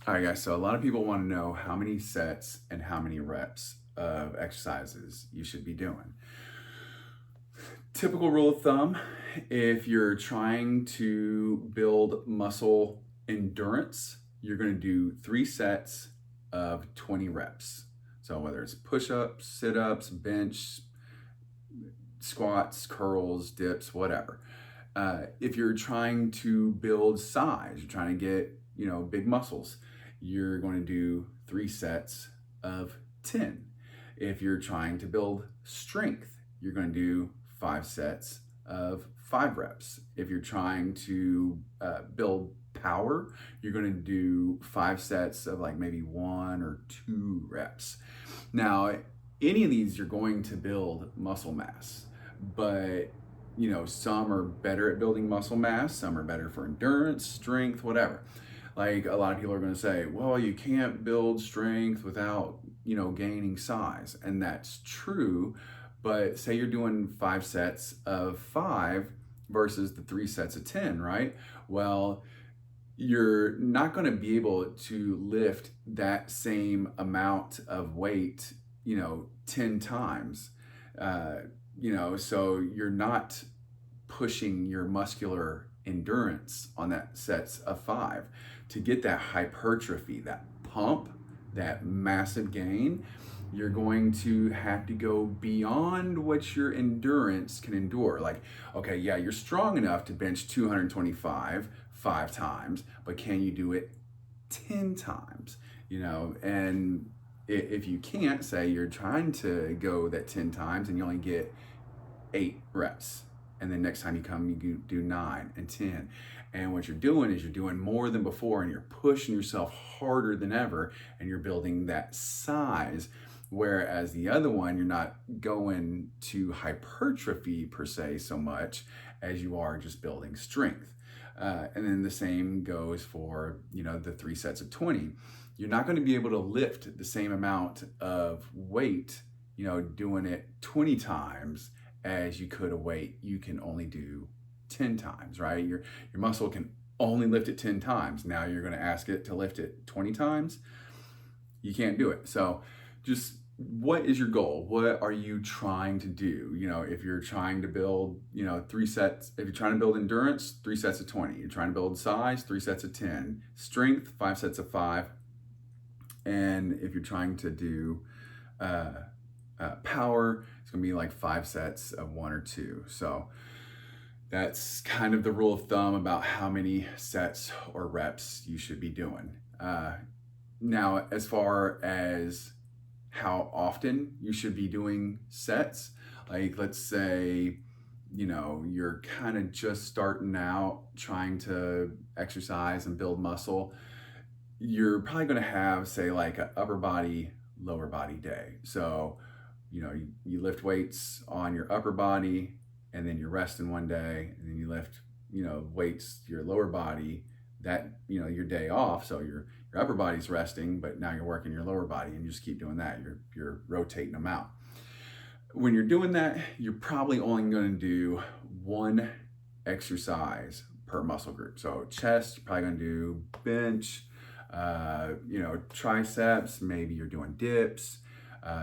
All right, guys. So a lot of people want to know how many sets and how many reps of exercises you should be doing. Typical rule of thumb, if you're trying to build muscle endurance, you're going to do 3 sets of 20 reps. So whether it's push-ups, sit-ups, bench, squats, curls, dips, whatever. If you're trying to build size, you're trying to get, big muscles, you're going to do 3 sets of 10. If you're trying to build strength, you're going to do 5 sets of 5 reps. If you're trying to build power, you're going to do 5 sets of like maybe 1 or 2 reps. Now, any of these, you're going to build muscle mass, but some are better at building muscle mass, some are better for endurance, strength, whatever. Like a lot of people are going to say, well, you can't build strength without, gaining size. And that's true. But say you're doing 5 sets of 5 versus the 3 sets of 10, right? Well, you're not going to be able to lift that same amount of weight, 10 times. So you're not pushing your muscular endurance on that sets of 5 to get that hypertrophy, that pump, that massive gain. You're going to have to go beyond what your endurance can endure. Like, okay, yeah, you're strong enough to bench 225 5 times, but can you do it 10 times? And if you can't, say you're trying to go that 10 times and you only get 8 reps, and then next time you come, you do 9 and 10. And what you're doing is you're doing more than before, and you're pushing yourself harder than ever, and you're building that size. Whereas the other one, you're not going to hypertrophy per se so much as you are just building strength. And then the same goes for, the 3 sets of 20. You're not going to be able to lift the same amount of weight, doing it 20 times as you could a weight you can only do 10 times, right? Your muscle can only lift it 10 times. Now you're going to ask it to lift it 20 times. You can't do it. So just what is your goal? What are you trying to do? If you're trying to build, 3 sets, if you're trying to build endurance, 3 sets of 20. You're trying to build size, 3 sets of 10. Strength, 5 sets of 5. And if you're trying to do power, it's going to be like 5 sets of 1 or 2. So that's kind of the rule of thumb about how many sets or reps you should be doing. Now, as far as how often you should be doing sets, like let's say, you're kind of just starting out trying to exercise and build muscle, you're probably going to have, say, like an upper body, lower body day. So, you lift weights on your upper body, and then you're resting one day, and then you lift, weights to your lower body that, your day off. So your upper body's resting, but now you're working your lower body, and you just keep doing that. You're rotating them out. When you're doing that, you're probably only going to do one exercise per muscle group. So chest, you're probably going to do bench, triceps, maybe you're doing dips,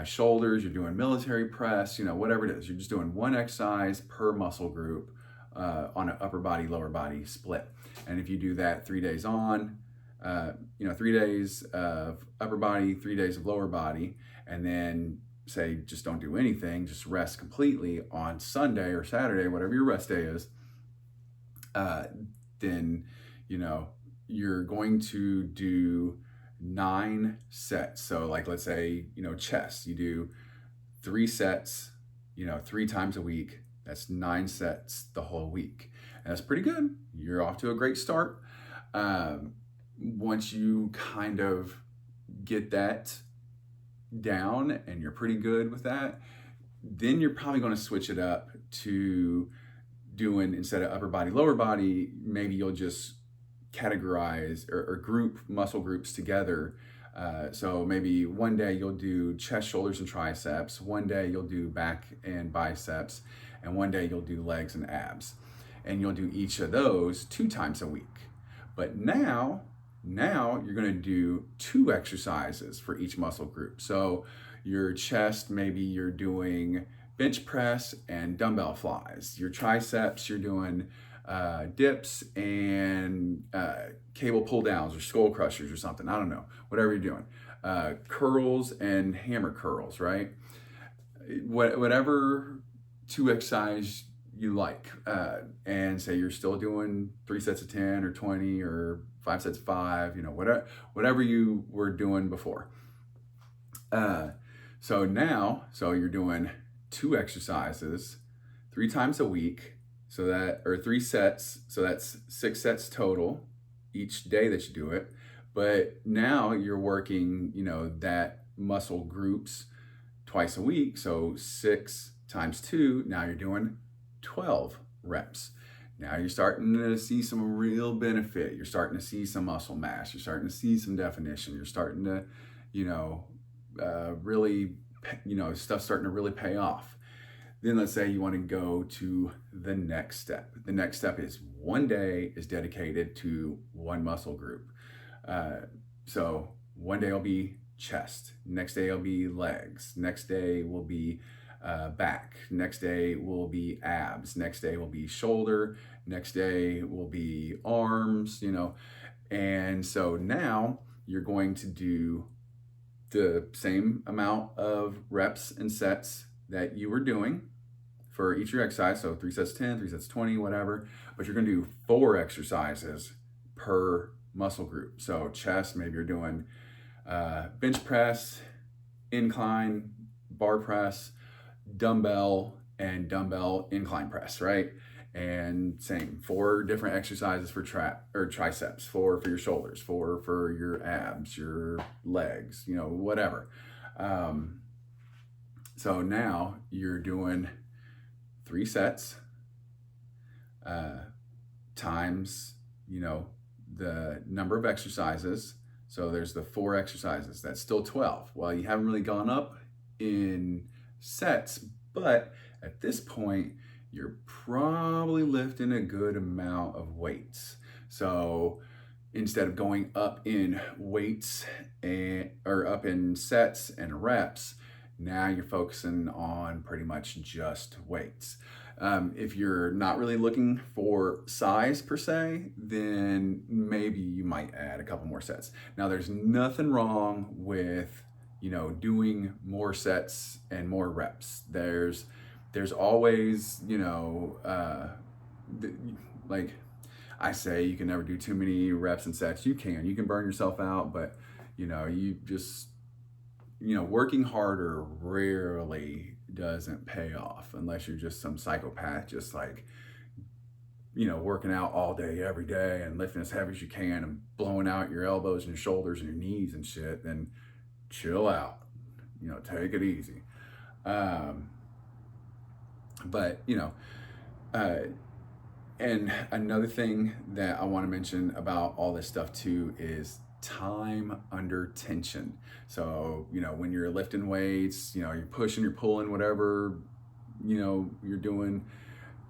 shoulders, you're doing military press, whatever it is. You're just doing one exercise per muscle group on an upper body, lower body split. And if you do that 3 days on, 3 days of upper body, 3 days of lower body, and then say just don't do anything, just rest completely on Sunday or Saturday, whatever your rest day is, then, you're going to do 9 sets. So like, let's say, chest, you do 3 sets, 3 times a week. That's 9 sets the whole week. And that's pretty good. You're off to a great start. Once you kind of get that down and you're pretty good with that, then you're probably going to switch it up to doing, instead of upper body, lower body, maybe you'll just categorize or group muscle groups together. So maybe one day you'll do chest, shoulders, and triceps. One day you'll do back and biceps. And one day you'll do legs and abs. And you'll do each of those 2 times a week. But now Now you're going to do 2 exercises for each muscle group. So your chest, maybe you're doing bench press and dumbbell flies. Your triceps, you're doing dips and cable pull downs or skull crushers or something. I don't know, whatever you're doing. Curls and hammer curls, right? Whatever 2 exercise you like, and say you're still doing 3 sets of 10 or 20 or 5 sets of 5, whatever you were doing before. So you're doing 2 exercises 3 times a week, or 3 sets, so that's 6 sets total each day that you do it. But now you're working, that muscle groups twice a week, so 6 times 2, now you're doing 12 reps. Now you're starting to see some real benefit. You're starting to see some muscle mass. You're starting to see some definition. You're starting to, really, stuff's starting to really pay off. Then let's say you want to go to the next step. The next step is one day is dedicated to one muscle group. So one day will be chest. Next day will be legs. Next day will be back. Next day will be abs. Next day will be shoulder. Next day will be arms, And so now you're going to do the same amount of reps and sets that you were doing for each of your exercise. So 3 sets 10, 3 sets 20, whatever. But you're going to do 4 exercises per muscle group. So chest, maybe you're doing bench press, incline, bar press, dumbbell, and dumbbell incline press, right? And same, 4 different exercises for triceps, 4 for your shoulders, 4 for your abs, your legs, whatever. So now you're doing 3 sets times, the number of exercises. So there's the 4 exercises. That's still 12. Well, you haven't really gone up in sets, but at this point, you're probably lifting a good amount of weights. So instead of going up in weights or up in sets and reps, now you're focusing on pretty much just weights. If you're not really looking for size per se, then maybe you might add a couple more sets. Now, there's nothing wrong with, doing more sets and more reps. There's always, like I say, you can never do too many reps and sets. You can burn yourself out, but, you just, working harder rarely doesn't pay off unless you're just some psychopath, just like, working out all day, every day and lifting as heavy as you can and blowing out your elbows and your shoulders and your knees and shit. Then chill out, take it easy. But, and another thing that I want to mention about all this stuff too is time under tension. So, when you're lifting weights, you're pushing, you're pulling, whatever, you're doing,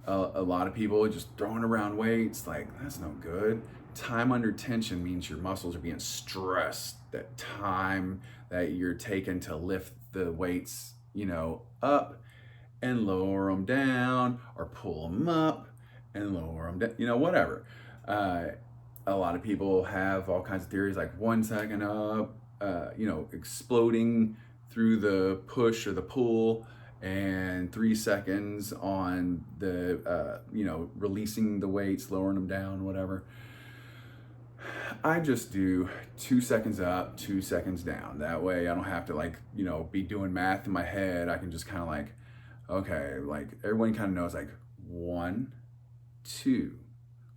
a lot of people are just throwing around weights. Like, that's no good. Time under tension means your muscles are being stressed. That time that you're taking to lift the weights, up and lower them down, or pull them up and lower them down, whatever. A lot of people have all kinds of theories, like 1 second up, exploding through the push or the pull, and 3 seconds on the, releasing the weights, lowering them down, whatever. I just do 2 seconds up, 2 seconds down. That way I don't have to be doing math in my head. I can just kind of okay, everyone kind of knows 1, 2,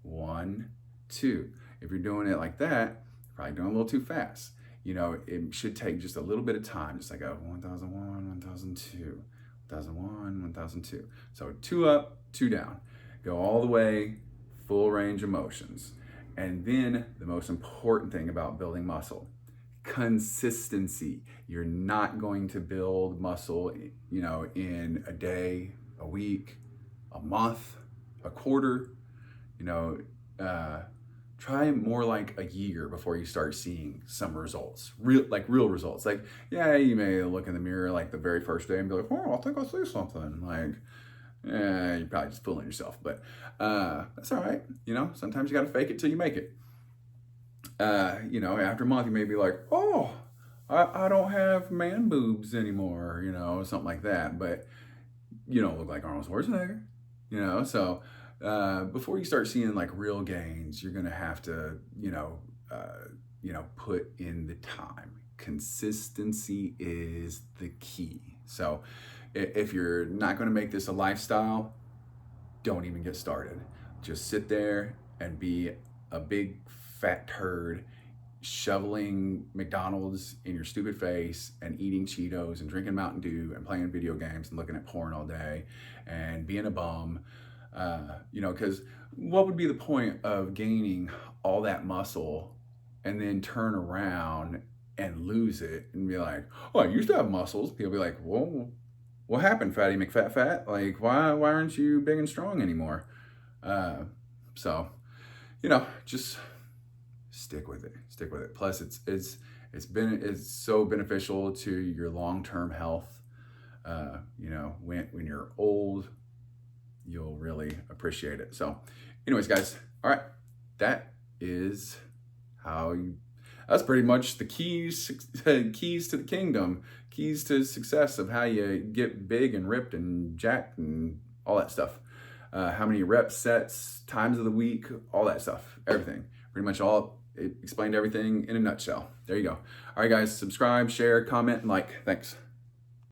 1, 2. If you're doing it like that, you're probably doing a little too fast. It should take just a little bit of time, just like a 1001, 1002, 1001, 1002. So 2 up, 2 down. Go all the way, full range of motions. And then the most important thing about building muscle, consistency. You're not going to build muscle, in a day, a week, a month, a quarter, try more like a year before you start seeing some results, real results. Like, yeah, you may look in the mirror like the very first day and be like, oh, I think I see something. Like, you're probably just fooling yourself, but that's all right. You know, sometimes you got to fake it till you make it. You know, after a month, you may be like, oh, I don't have man boobs anymore, you know, something like that. But you don't look like Arnold Schwarzenegger, you know? So before you start seeing like real gains, you're going to have to, put in the time. Consistency is the key. So if you're not going to make this a lifestyle, don't even get started. Just sit there and be a big fat turd shoveling McDonald's in your stupid face and eating Cheetos and drinking Mountain Dew and playing video games and looking at porn all day and being a bum. Because what would be the point of gaining all that muscle and then turn around and lose it and be like, oh, I used to have muscles. People be like, whoa, what happened, Fatty McFat? Like, why aren't you big and strong anymore? So, just stick with it. Stick with it. Plus, it's so beneficial to your long-term health. When you're old, you'll really appreciate it. So, anyways, guys, all right, that's pretty much the keys to the kingdom, keys to success of how you get big and ripped and jacked and all that stuff. How many reps, sets, times of the week, all that stuff, everything. Pretty much it explained everything in a nutshell. There you go. All right, guys, subscribe, share, comment, and like. Thanks.